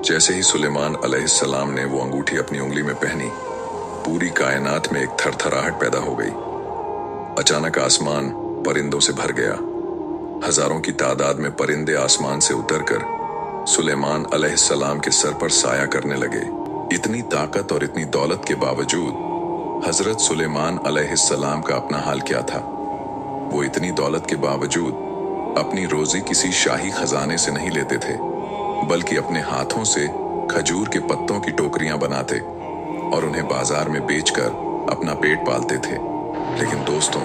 जैसे ही सुलेमान अलैहिस्सलाम ने वो अंगूठी अपनी उंगली में पहनी, पूरी कायनात में एक थरथराहट पैदा हो गई। अचानक आसमान परिंदों से भर गया। हजारों की तादाद में परिंदे आसमान से उतरकर सुलेमान अलैहिस्सलाम के सर पर साया करने लगे। इतनी ताकत और इतनी दौलत के बावजूद हजरत सुलेमान अलैहिस्सलाम का अपना हाल क्या था। वो इतनी दौलत के बावजूद अपनी रोजी किसी शाही खजाने से नहीं लेते थे, बल्कि अपने हाथों से खजूर के पत्तों की टोकरियां बनाते और उन्हें बाजार में बेचकर अपना पेट पालते थे। लेकिन दोस्तों,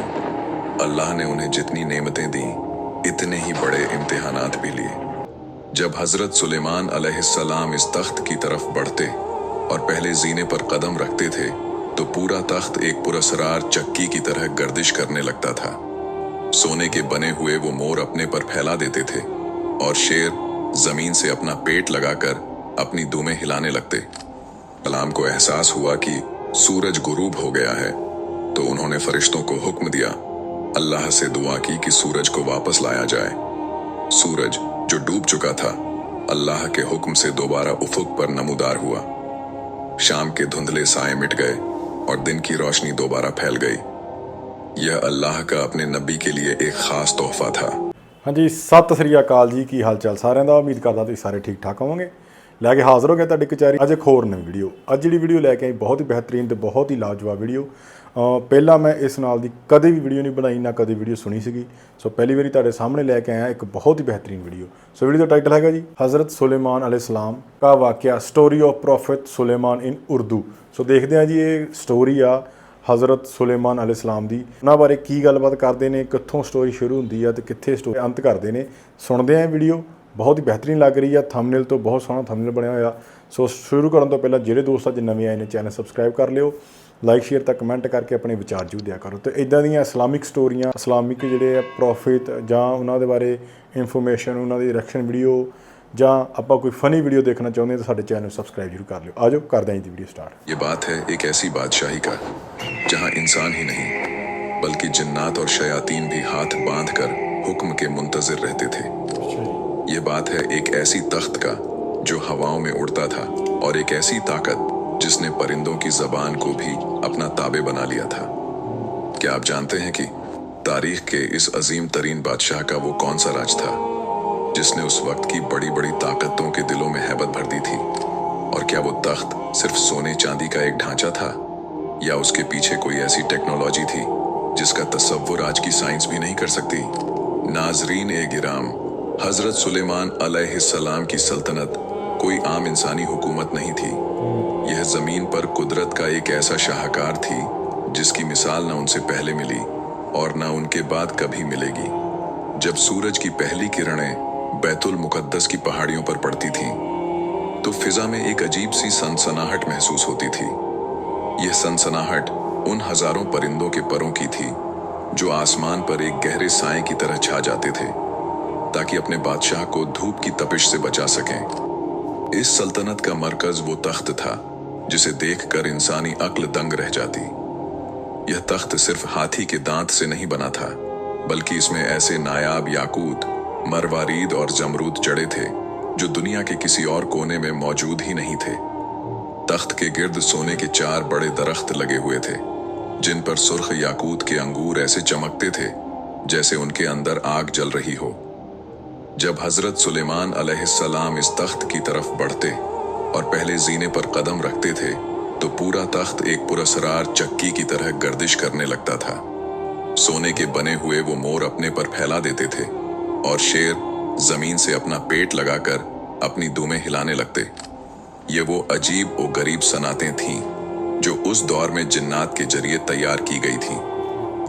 अल्लाह ने उन्हें जितनी नेमतें दी, इतने ही बड़े इम्तिहानात भी लिए। जब हजरत सुलेमान अलैहिस्सलाम इस तख्त की तरफ बढ़ते और पहले जीने पर कदम रखते थे, तो पूरा तख्त एक पुरअसरार चक्की की तरह गर्दिश करने लगता था। सोने के बने हुए वो मोर अपने पर फैला देते थे और शेर जमीन से अपना पेट लगाकर अपनी दुमें हिलाने लगते। सलाम को एहसास हुआ कि सूरज गुरूब हो गया है, तो उन्होंने फरिश्तों को हुक्म दिया, अल्लाह से दुआ की कि सूरज को वापस लाया जाए। सूरज जो डूब चुका था, अल्लाह के हुक्म से दोबारा उफुक पर नमूदार हुआ। शाम के धुंधले साए मिट गए और दिन की रोशनी दोबारा फैल गई। यह अल्लाह का अपने नबी के लिए एक खास तोहफा था। हाँ जी, सत श्री अकाल जी, की हाल चाल साਰਿਆਂ ਦਾ। उम्मीद करता ਤੁਸੀਂ ਸਾਰੇ ठीक ठाक ਹੋਵੋਗੇ। लैके हाज़र हो गया ਤੁਹਾਡੀ कचहरी ਅੱਜ एक होर नवी वीडियो। ਅੱਜ ਜਿਹੜੀ ਵੀਡੀਓ ਲੈ ਕੇ ਆਈ बहुत ही बेहतरीन ਤੇ बहुत ही लाजवाब वीडियो। ਪਹਿਲਾਂ मैं इस नाल ਦੀ कदे भी वीडियो नहीं बनाई, ना कदे वीडियो सुनी सीगी। सो पहली बारी ਤੁਹਾਡੇ सामने लैके आया एक बहुत ही बेहतरीन वीडियो। सो वीडियो का टाइटल है जी हज़रत सुलेमान अलैहिस्सलाम का वाक़या, स्टोरी ऑफ प्रॉफिट सुलेमान इन उर्दू। सो देखते हैं जी, ये स्टोरी आ हज़रत सुलेमान अलैहिस्सलाम दी। उन्हां बारे की गलबात करते हैं, कित्थों स्टोरी शुरू होंदी है ते कित्थे स्टोरी अंत करते हैं। सुनते हैं वीडियो, बहुत ही बेहतरीन लग रही है। थंबनेल तो बहुत सोहना थंबनेल बनया होया। सो शुरू करने तो पहले जिहड़े दोस्त अज नवे आए ने चैनल सबसक्राइब कर लिओ, लाइक शेयर तक कमेंट करके अपने विचार जरूर दिया करो। तो इदां दीयां इस्लामिक स्टोरियां, इस्लामिक जिहड़े प्रॉफिट जां उन्हां दे बारे इन्फॉर्मेशन, उन्हां दी रिएक्शन वीडियो जां आपां कोई फनी वीडियो देखना चाहुंदे तो साडे चैनल सब्सक्राइब जरूर कर लिओ। आजो करदे हैं जी वीडियो स्टार्ट। ये बात है एक ऐसी बादशाही का जहां इंसान ही नहीं बल्कि जिन्नात और शयातीन भी हाथ बांधकर हुक्म के मुंतजिर रहते थे। ये बात है एक ऐसी तख्त का जो हवाओं में उड़ता था और एक ऐसी ताकत जिसने परिंदों की जबान को भी अपना ताबे बना लिया था। क्या आप जानते हैं कि तारीख के इस अजीम तरीन बादशाह का वो कौन सा राज था जिसने उस वक्त की बड़ी बड़ी ताकतों के दिलों में हैबत भर दी थी? और क्या वो तख्त सिर्फ सोने चांदी का एक ढांचा था, या उसके पीछे कोई ऐसी टेक्नोलॉजी थी जिसका तसव्वुर आज की साइंस भी नहीं कर सकती? नाजरीन ए गिराम, हजरत सुलेमान अलैहिस्सलाम की सल्तनत कोई आम इंसानी हुकूमत नहीं थी। यह जमीन पर कुदरत का एक ऐसा शाहकार थी जिसकी मिसाल न उनसे पहले मिली और न उनके बाद कभी मिलेगी। जब सूरज की पहली किरणें बैतुल मुकद्दस की पहाड़ियों पर पड़ती थीं, तो फिजा में एक अजीब सी सनसनाहट महसूस होती थी। यह सनसनाहट उन हजारों परिंदों के परों की थी जो आसमान पर एक गहरे साए की तरह छा जाते थे ताकि अपने बादशाह को धूप की तपिश से बचा सकें। इस सल्तनत का मरकज वो तख्त था जिसे देखकर इंसानी अक्ल दंग रह जाती। यह तख्त सिर्फ हाथी के दांत से नहीं बना था, बल्कि इसमें ऐसे नायाब याकूत, मरवारीद और जमरूद जड़े थे जो दुनिया के किसी और कोने में मौजूद ही नहीं थे। तख्त के गिर्द सोने के 4 बड़े दरख्त लगे हुए थे जिन पर सुर्ख याकूत के अंगूर ऐसे चमकते थे जैसे उनके अंदर आग जल रही हो। जब हजरत सुलेमान अलैहिस्सलाम इस तख्त की तरफ बढ़ते और पहले जीने पर कदम रखते थे, तो पूरा तख्त एक पुरअसरार चक्की की तरह गर्दिश करने लगता था। सोने के बने हुए वो मोर अपने पर फैला देते थे और शेर जमीन से अपना पेट लगाकर अपनी दुमें हिलाने लगते। ये वो अजीब और गरीब सनातें थीं जो उस दौर में जिन्नात के जरिए तैयार की गई थीं।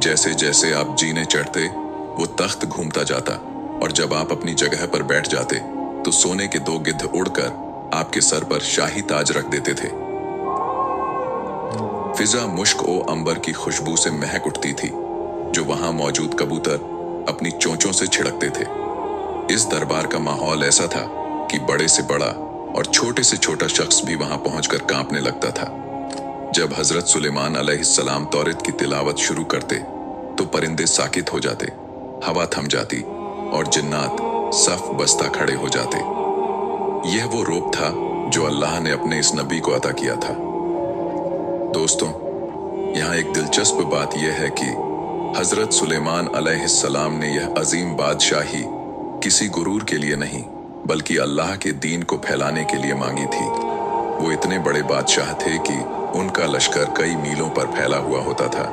जैसे जैसे आप जीने चढ़ते, वो तख्त घूमता जाता और जब आप अपनी जगह पर बैठ जाते तो सोने के 2 गिद्ध उड़कर आपके सर पर शाही ताज रख देते थे। फिजा मुश्क ओ अंबर की खुशबू से महक उठती थी जो वहां मौजूद कबूतर अपनी चोंचों से छिड़कते थे। इस दरबार का माहौल ऐसा था कि बड़े से बड़ा और छोटे से छोटा शख्स भी वहां पहुंचकर कांपने लगता था। जब हजरत सुलेमान अलैहिस्सलाम तौरात की तिलावत शुरू करते तो परिंदे साकित हो जाते, हवा थम जाती और जिन्नात सफ बस्ता खड़े हो जाते। यह वो रोब था जो अल्लाह ने अपने इस नबी को अता किया था। दोस्तों, यहाँ एक दिलचस्प बात यह है कि हजरत सुलेमान अलैहिस्सलाम ने यह अजीम बादशाही किसी गुरूर के लिए नहीं बल्कि अल्लाह के दीन को फैलाने के लिए मांगी थी। वो इतने बड़े बादशाह थे कि उनका लश्कर कई मीलों पर फैला हुआ होता था।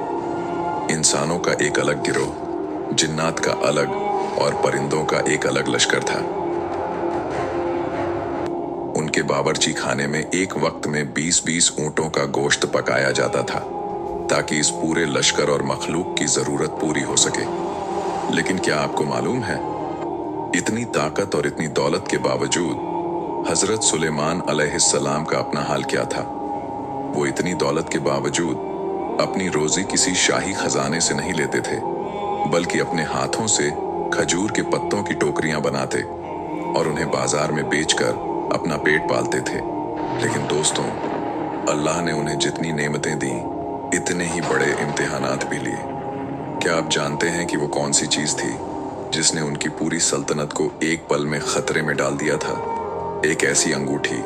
इंसानों का एक अलग गिरोह, जिन्नात का अलग और परिंदों का एक अलग लश्कर था। उनके बावर्ची खाने में एक वक्त में 20-20 ऊंटों का गोश्त पकाया जाता था ताकि इस पूरे लश्कर और मखलूक की जरूरत पूरी हो सके। लेकिन क्या आपको मालूम है, इतनी ताकत और इतनी दौलत के बावजूद हजरत सुलेमान अलैहिस्सलाम का अपना हाल क्या था? वो इतनी दौलत के बावजूद अपनी रोजी किसी शाही खजाने से नहीं लेते थे, बल्कि अपने हाथों से खजूर के पत्तों की टोकरियां बनाते और उन्हें बाजार में बेचकर अपना पेट पालते थे। लेकिन दोस्तों, अल्लाह ने उन्हें जितनी नेमतें दी, इतने ही बड़े इम्तिहानात भी लिए। क्या आप जानते हैं कि वो कौन सी चीज थी जिसने उनकी पूरी सल्तनत को एक पल में खतरे में डाल दिया था? एक ऐसी अंगूठी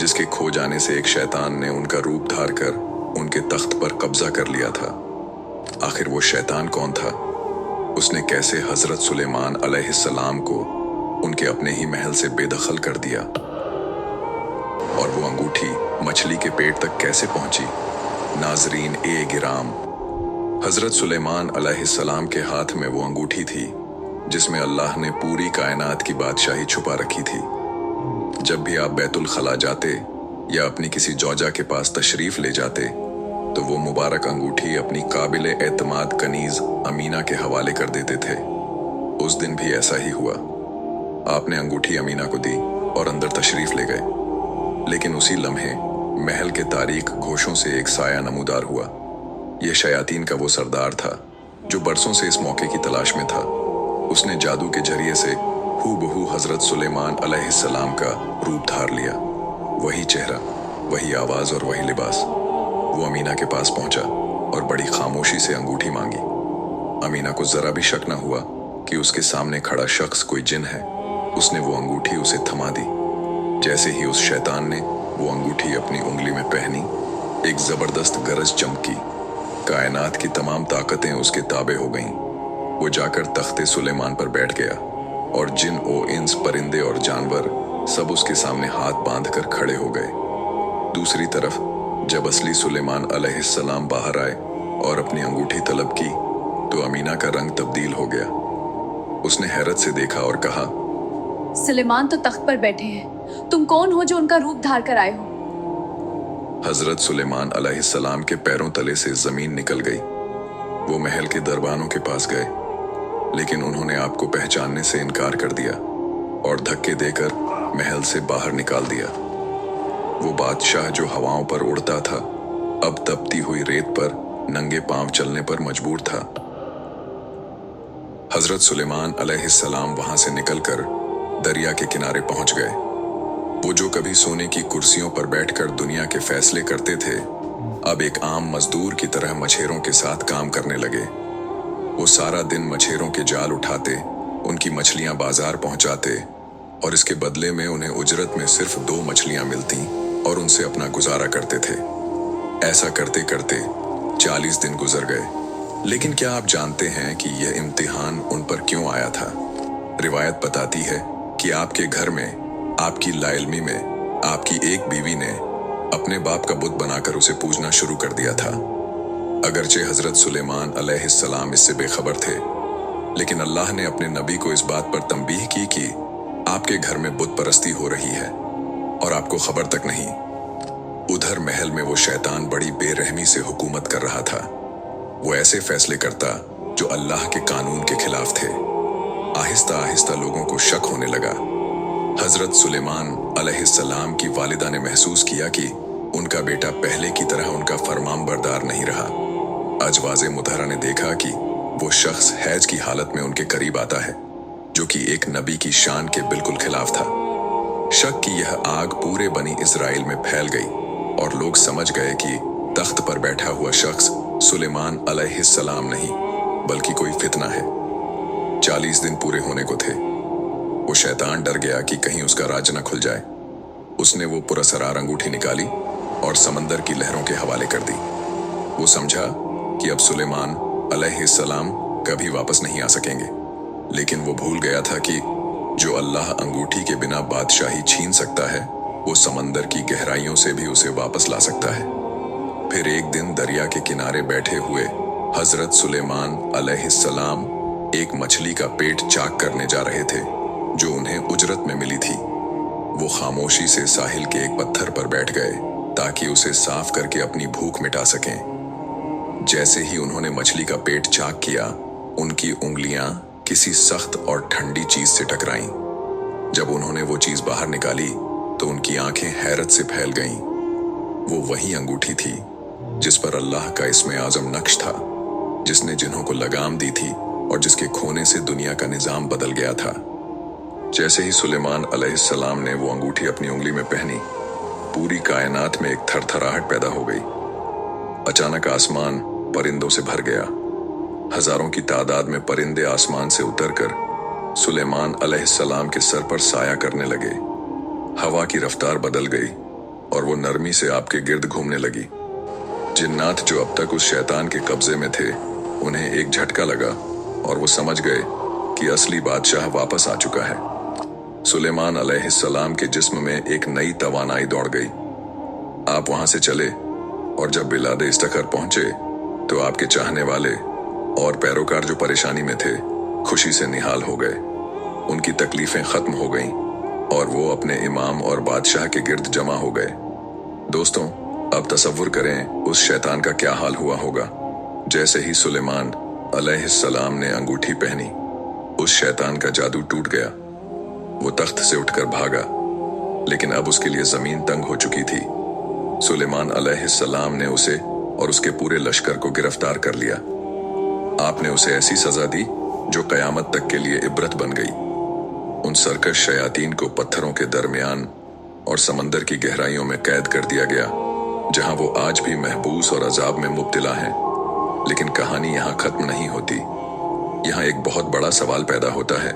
जिसके खो जाने से एक शैतान ने उनका रूप धार कर उनके तख्त पर कब्जा कर लिया था। आखिर वो शैतान कौन था? उसने कैसे हजरत सुलेमान अलैहिस्सलाम को उनके अपने ही महल से बेदखल कर दिया? और वो अंगूठी मछली के पेट तक कैसे पहुंची? नाजरीन ए गिराम, हजरत सुलेमान अलैहिस्सलाम के हाथ में वो अंगूठी थी जिसमें अल्लाह ने पूरी कायनात की बादशाही छुपा रखी थी। जब भी आप बैतुल खला जाते या अपनी किसी जौजा के पास तशरीफ ले जाते तो वो मुबारक अंगूठी अपनी काबिले एतमाद कनीज अमीना के हवाले कर देते थे। उस दिन भी ऐसा ही हुआ। आपने अंगूठी अमीना को दी और अंदर तशरीफ ले गए। लेकिन उसी लम्हे महल के तारीक घोषों से एक साया नमूदार हुआ। यह शयातीन का वो सरदार था जो बरसों से इस मौके की तलाश में था। उसने जादू के जरिए से हूबहू हजरत सुलेमान अलैहिस्सलाम का रूप धार लिया। वही चेहरा, वही आवाज और वही लिबास। वो अमीना के पास पहुंचा और बड़ी खामोशी से अंगूठी मांगी। अमीना को जरा भी शक न हुआ कि उसके सामने खड़ा शख्स कोई जिन है। उसने वो अंगूठी उसे थमा दी। जैसे ही उस शैतान ने वो अंगूठी अपनी उंगली में पहनी, एक जबरदस्त गरज चमकी। कायनात की तमाम ताकतें उसके ताबे हो गईं। वो जाकर तख्ते सुलेमान पर बैठ गया और जिन ओ इंस, परिंदे और जानवर सब उसके सामने हाथ बांधकर खड़े हो गए। दूसरी तरफ जब असली सुलेमान अलैहिस्सलाम बाहर आए और अपनी अंगूठी तलब की तो अमीना का रंग तब्दील हो गया। उसने हैरत से देखा और कहा, सुलेमान तो तख्त पर बैठे हैं, तुम कौन हो जो उनका रूप धार कर आए हो? हजरत सुलेमान अलैहिस्सलाम के पैरों तले से जमीन निकल गई। वो महल के दरबानों के पास गए, लेकिन उन्होंने आपको पहचानने से इनकार कर दिया और धक्के देकर महल से बाहर निकाल दिया। वो बादशाह जो हवाओं पर उड़ता था, अब तपती हुई रेत पर नंगे पांव चलने पर मजबूर था। हजरत सुलेमान अलैहिस्सलाम वहां से निकलकर दरिया के किनारे पहुंच गए। वो जो कभी सोने की कुर्सियों पर बैठकर दुनिया के फैसले करते थे, अब एक आम मजदूर की तरह मछेरों के साथ काम करने लगे। वो सारा दिन मछेरों के जाल उठाते, उनकी मछलियां बाजार पहुंचाते और इसके बदले में उन्हें उजरत में सिर्फ 2 मछलियां मिलती और उनसे अपना गुजारा करते थे। ऐसा करते करते 40 दिन गुजर गए। लेकिन क्या आप जानते हैं कि यह इम्तिहान उन पर क्यों आया था? रिवायत बताती है कि आपके घर में, आपकी लाइल्मी में, आपकी एक बीवी ने अपने बाप का बुत बनाकर उसे पूजना शुरू कर दिया था। अगरचे हजरत सुलेमान अलैहिस्सलाम इससे बेखबर थे, लेकिन अल्लाह ने अपने नबी को इस बात पर तंबीह की कि आपके घर में बुत परस्ती हो रही है और आपको खबर तक नहीं। उधर महल में वो शैतान बड़ी बेरहमी से हुकूमत कर रहा था। वो ऐसे फैसले करता जो अल्लाह के कानून के खिलाफ थे। आहिस्ता आहिस्ता लोगों को शक होने लगा। हजरत सुलेमान अलैहिस्सलाम की वालिदा ने महसूस किया कि उनका बेटा पहले की तरह उनका फरमान बरदार नहीं रहा। अजवाज़े मुतहरा ने देखा कि वो शख्स हैज की हालत में उनके करीब आता है, जो कि एक नबी की शान के बिल्कुल खिलाफ था। शक की यह आग पूरे बनी इजराइल में फैल गई और लोग समझ गए कि तख्त पर बैठा हुआ शख्स सुलेमान अलैहिस्सलाम नहीं बल्कि कोई फितना है। 40 दिन पूरे होने को थे। वो शैतान डर गया कि कहीं उसका राज न खुल जाए। उसने वो पुरस्कार अंगूठी निकाली और समंदर की लहरों के हवाले कर दी। वो समझा कि अब सुलेमान अलैहिस्सलाम कभी वापस नहीं आ सकेंगे, लेकिन वो भूल गया था कि जो अल्लाह अंगूठी के बिना बादशाही छीन सकता है, वो समंदर की गहराइयों से भी उसे वापस ला सकता है। फिर एक दिन दरिया के किनारे बैठे हुए हजरत सुलेमान अलैहिस्सलाम एक मछली का पेट चाक करने जा रहे थे जो उन्हें उजरत में मिली थी। वो खामोशी से साहिल के एक पत्थर पर बैठ गए ताकि उसे साफ करके अपनी भूख मिटा सकें। जैसे ही उन्होंने मछली का पेट चाक किया, उनकी उंगलियां किसी सख्त और ठंडी चीज से टकराईं। जब उन्होंने वो चीज बाहर निकाली तो उनकी आंखें हैरत से फैल गईं। वो वही अंगूठी थी जिस पर अल्लाह का इस्मे आजम नक्श था, जिसने जिन्हों को लगाम दी थी और जिसके खोने से दुनिया का निजाम बदल गया था। जैसे ही सुलेमान अलैहिस्सलाम ने वो अंगूठी अपनी उंगली में पहनी, पूरी कायनात में एक थरथराहट पैदा हो गई। अचानक आसमान परिंदों से भर गया। हजारों की तादाद में परिंदे आसमान से उतरकर सुलेमान अलैहिस्सलाम के सर पर साया करने लगे। हवा की रफ्तार बदल गई और वो नरमी से आपके गिर्द घूमने लगी। जिन्नात जो अब तक उस शैतान के कब्जे में थे, उन्हें एक झटका लगा और वो समझ गए कि असली बादशाह वापस आ चुका है। सुलेमान अलैहिस्सलाम के जिस्म में एक नई तवानाई दौड़ गई। आप वहां से चले और जब बिलादे इस्तखर पहुंचे तो आपके चाहने वाले और पैरोकार जो परेशानी में थे, खुशी से निहाल हो गए। उनकी तकलीफें खत्म हो गईं और वो अपने इमाम और बादशाह के गिर्द जमा हो गए। दोस्तों, अब तसव्वुर करें उस शैतान का क्या हाल हुआ होगा। जैसे ही सुलेमान अलैहिस्सलाम ने अंगूठी पहनी, उस शैतान का जादू टूट गया। वो तख्त से उठकर भागा, लेकिन अब उसके लिए जमीन तंग हो चुकी थी। सुलेमान अलैहिस्सलाम ने उसे और उसके पूरे लश्कर को गिरफ्तार कर लिया। आपने उसे ऐसी सजा दी जो कयामत तक के लिए इबरत बन गई। उन सरकश शयातीन को पत्थरों के दरमियान और समंदर की गहराइयों में कैद कर दिया गया, जहां वो आज भी महबूस और अजाब में मुब्तला हैं। लेकिन कहानी यहाँ खत्म नहीं होती। यहाँ एक बहुत बड़ा सवाल पैदा होता है।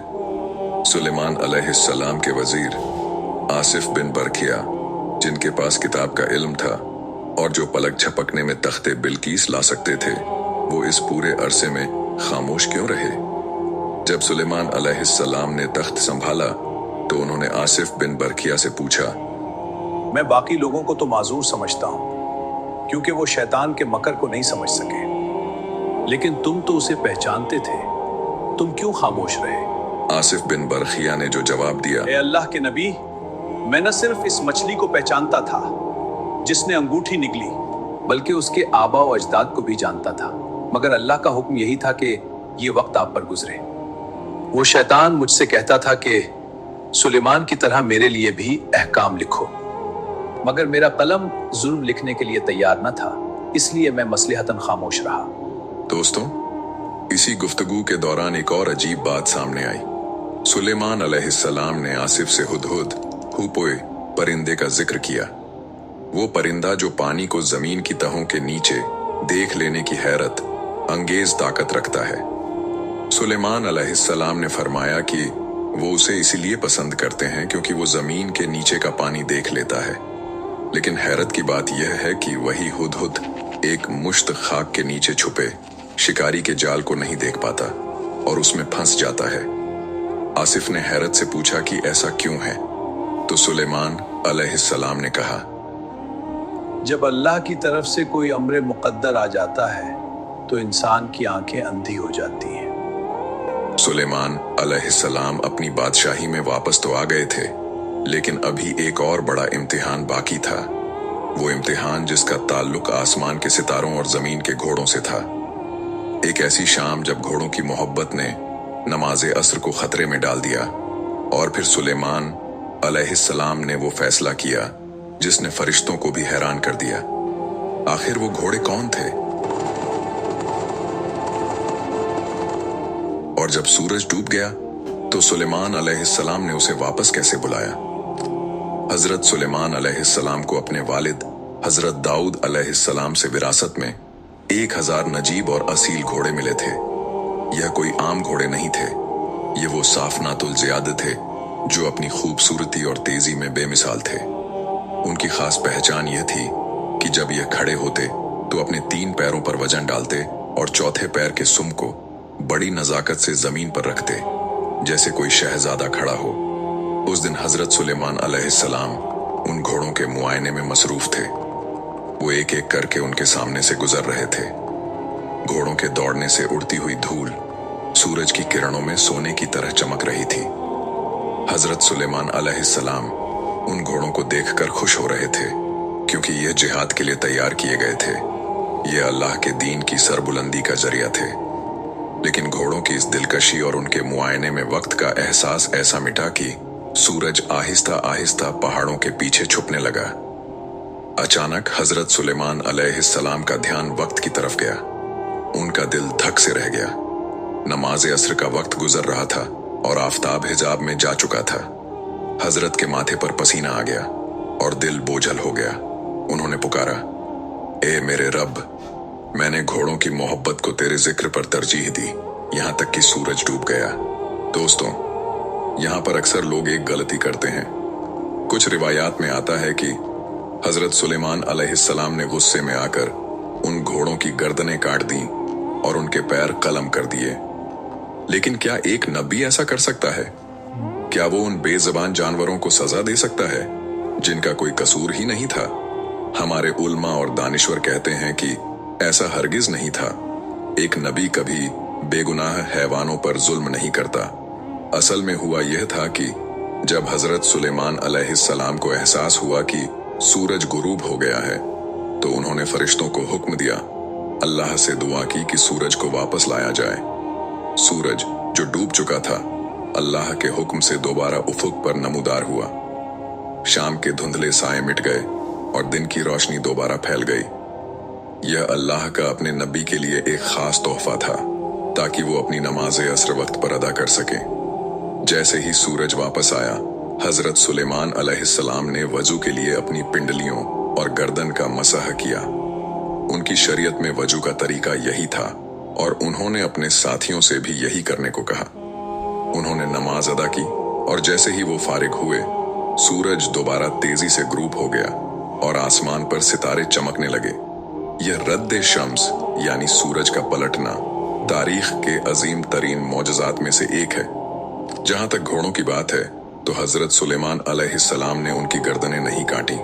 सुलेमान अलैहिस्सलाम के वजीर आसिफ बिन बरखिया, जिनके पास किताब का इल्म था और जो पलक झपकने में तख्ते बिल्कीस ला सकते थे, वो इस पूरे अरसे में खामोश क्यों रहे? जब सुलेमान अलैहिस्सलाम ने तख्त संभाला तो उन्होंने आसिफ बिन बरखिया से पूछा, मैं बाकी लोगों को तो माजूर समझता हूं क्योंकि वो शैतान के मकर को नहीं समझ सके, लेकिन तुम तो उसे पहचानते थे, तुम क्यों खामोश रहे? आसिफ बिन बरखिया ने जो जवाब दिया, ए अल्लाह के नबी, मैं न सिर्फ इस मछली को पहचानता था जिसने अंगूठी निकली, बल्कि उसके आबा और अजदाद को भी जानता था, मगर अल्लाह का हुक्म यही था कि ये वक्त आप पर गुजरे। वो शैतान मुझसे कहता था कि सुलेमान की तरह मेरे लिए भी अहकाम लिखो, मगर मेरा कलम जुल्म लिखने के लिए तैयार न था, इसलिए मैं मसलहतन खामोश रहा। दोस्तों, इसी गुफ्तगू के दौरान एक और अजीब बात सामने आई। सुलेमान अलैहिस्सलाम ने आसिफ से हुदहुद हुपोए परिंदे का जिक्र किया। वो परिंदा जो पानी को जमीन की तहों के नीचे देख लेने की हैरत अंगेज ताकत रखता है। सुलेमान अलैहिस्सलाम ने फरमाया कि वो उसे इसीलिए पसंद करते हैं क्योंकि वो जमीन के नीचे का पानी देख लेता है। लेकिन हैरत की बात यह है कि वही हुदहुद एक मुश्त खाक के नीचे छुपे शिकारी के जाल को नहीं देख पाता और उसमें फंस जाता है। आसिफ ने हैरत से पूछा कि ऐसा क्यों है, तो सुलेमान अलैहिस्सलाम ने कहा, जब अल्लाह की तरफ से कोई अम्र मुकद्दर आ जाता है तो इंसान की आंखें अंधी हो जाती हैं। सुलेमान अलैहिस्सलाम अपनी बादशाही में वापस तो आ गए थे, लेकिन अभी एक और बड़ा इम्तिहान बाकी था। वो इम्तिहान जिसका ताल्लुक आसमान के सितारों और जमीन के घोड़ों से था। एक ऐसी शाम जब घोड़ों की मोहब्बत ने नमाज असर को खतरे में डाल दिया और फिर सुलेमान अलैहिस्सलाम ने वो फैसला किया जिसने फरिश्तों को भी हैरान कर दिया। आखिर वो घोड़े कौन थे? और जब सूरज डूब गया तो सुलेमान अलैहिस्सलाम ने उसे वापस कैसे बुलाया? हजरत सुलेमान अलैहिस्सलाम को अपने वालिद हजरत दाऊद अलैहिस्सलाम से विरासत में 1000 नजीब और असील घोड़े मिले थे। यह कोई आम घोड़े नहीं थे, ये वो साफनातुल ज़ियाद थे जो अपनी खूबसूरती और तेजी में बेमिसाल थे। उनकी खास पहचान यह थी कि जब ये खड़े होते तो अपने 3 पैरों पर वजन डालते और चौथे पैर के सुम को बड़ी नजाकत से जमीन पर रखते, जैसे कोई शहजादा खड़ा हो। उस दिन हजरत सुलेमान अलैहिस्सलाम उन घोड़ों के मुआयने में मसरूफ थे। वो एक एक करके उनके सामने से गुजर रहे थे। घोड़ों के दौड़ने से उड़ती हुई धूल सूरज की किरणों में सोने की तरह चमक रही थी। हजरत सुलेमान अलैहिस्सलाम उन घोड़ों को देखकर खुश हो रहे थे, क्योंकि ये जिहाद के लिए तैयार किए गए थे। ये अल्लाह के दीन की सरबुलंदी का जरिया थे। लेकिन घोड़ों की इस दिलकशी और उनके मुआयने में वक्त का एहसास ऐसा मिटा कि सूरज आहिस्ता आहिस्ता पहाड़ों के पीछे छुपने लगा। अचानक हजरत सुलेमान अलैहिस्सलाम का ध्यान वक्त की तरफ गया। उनका दिल धक से रह गया। नमाज असर का वक्त गुजर रहा था और आफताब हिजाब में जा चुका था। हजरत के माथे पर पसीना आ गया और दिल बोझल हो गया। उन्होंने पुकारा, ए मेरे रब, मैंने घोड़ों की मोहब्बत को तेरे जिक्र पर तरजीह दी, यहां तक कि सूरज डूब गया। दोस्तों, यहां पर अक्सर लोग एक गलती करते हैं। कुछ रिवायात में आता है कि हजरत सुलेमान अलैहिस्सलाम ने गुस्से में आकर उन घोड़ों की गर्दनें काट दी और उनके पैर कलम कर दिए। लेकिन क्या एक नबी ऐसा कर सकता है? क्या वो उन बेज़बान जानवरों को सजा दे सकता है जिनका कोई कसूर ही नहीं था? हमारे उल्मा और दानिश्वर कहते हैं कि ऐसा हरगिज नहीं था। एक नबी कभी बेगुनाह हैवानों पर जुल्म नहीं करता। असल में हुआ यह था कि जब हजरत सुलेमान अलैहिस्सलाम को एहसास हुआ कि सूरज गुरूब हो गया है, तो उन्होंने फरिश्तों को हुक्म दिया, अल्लाह से दुआ की कि सूरज को वापस लाया जाए। सूरज जो डूब चुका था, अल्लाह के हुक्म से दोबारा उफुक पर नमूदार हुआ। शाम के धुंधले साए मिट गए और दिन की रोशनी दोबारा फैल गई। यह अल्लाह का अपने नबी के लिए एक खास तोहफा था, ताकि वो अपनी नमाज असर वक्त पर अदा कर सके। जैसे ही सूरज वापस आया, हजरत सुलेमान अलैहिस्सलाम ने वजू के लिए अपनी पिंडलियों और गर्दन का मसह किया। उनकी शरीयत में वजू का तरीका यही था और उन्होंने अपने साथियों से भी यही करने को कहा। उन्होंने नमाज अदा की और जैसे ही वो फारिग हुए, सूरज दोबारा तेजी से ग्रूप हो गया और आसमान पर सितारे चमकने लगे। यह रद्द शम्स यानी सूरज का पलटना तारीख के अजीम तरीन मौजज़ात में से एक है। जहां तक घोड़ों की बात है, तो हजरत सुलेमान अलैहिस्सलाम ने उनकी गर्दनें नहीं काटी,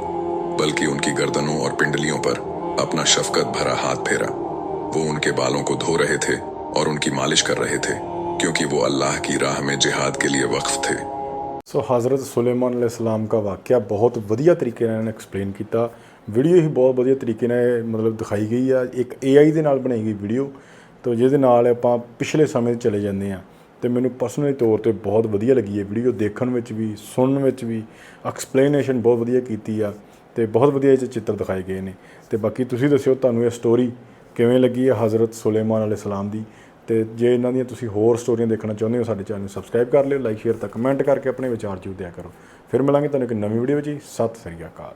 बल्कि उनकी गर्दनों और पिंडलियों पर अपना शफकत भरा हाथ फेरा। वो उनके बालों को धो रहे थे और उनकी मालिश कर रहे थे, क्योंकि वो अल्लाह की राह में जिहाद के लिए वक्फ थे। सो हज़रत सुलेमान अलैहिस्सलाम का वाक़या बहुत ਵਧੀਆ ਤਰੀਕੇ ਨਾਲ ਇਹਨੇ ਐਕਸਪਲੇਨ ਕੀਤਾ। ਵੀਡੀਓ ਹੀ ਬਹੁਤ ਵਧੀਆ ਤਰੀਕੇ ਨਾਲ ਮਤਲਬ ਦਿਖਾਈ ਗਈ ਆ। ਇੱਕ AI ਦੇ ਨਾਲ ਬਣਾਈ ਗਈ ਵੀਡੀਓ, ਤਾਂ ਜਿਹਦੇ ਨਾਲ ਆਪਾਂ ਪਿਛਲੇ ਸਮੇਂ 'ਚ ਚਲੇ ਜਾਂਦੇ ਹਾਂ। ਅਤੇ ਮੈਨੂੰ ਪਰਸਨਲੀ ਤੌਰ 'ਤੇ ਬਹੁਤ ਵਧੀਆ ਲੱਗੀ ਇਹ ਵੀਡੀਓ, ਦੇਖਣ ਵਿੱਚ ਵੀ, ਸੁਣਨ ਵਿੱਚ ਵੀ। ਐਕਸਪਲੇਨੇਸ਼ਨ ਬਹੁਤ ਵਧੀਆ ਕੀਤੀ ਆ ਅਤੇ ਬਹੁਤ ਵਧੀਆ ਇਹ 'ਚ ਚਿੱਤਰ ਦਿਖਾਏ ਗਏ ਨੇ। ਅਤੇ ਬਾਕੀ ਤੁਸੀਂ ਦੱਸਿਓ ਤੁਹਾਨੂੰ ਇਹ ਸਟੋਰੀ ਕਿਵੇਂ ਲੱਗੀ ਹੈ ਹਜ਼ਰਤ ਸੁਲੇਮਾਨ अलैहिस्सलाम ਦੀ। ਅਤੇ ਜੇ ਇਹਨਾਂ ਦੀਆਂ ਤੁਸੀਂ ਹੋਰ ਸਟੋਰੀਆਂ ਦੇਖਣਾ ਚਾਹੁੰਦੇ ਹੋ, ਸਾਡੇ ਚੈਨਲ ਨੂੰ ਸਬਸਕ੍ਰਾਈਬ ਕਰ ਲਿਓ, ਲਾਈਕ ਸ਼ੇਅਰ ਤਾਂ ਕਮੈਂਟ ਕਰਕੇ ਆਪਣੇ ਵਿਚਾਰ ਜ਼ਰੂਰ ਦਿਆ ਕਰੋ। ਫਿਰ ਮਿਲਾਂਗੇ ਤੁਹਾਨੂੰ ਇੱਕ ਨਵੀਂ ਵੀਡੀਓ ਵਿੱਚ। ਸਤਿ ਸ੍ਰੀ ਅਕਾਲ।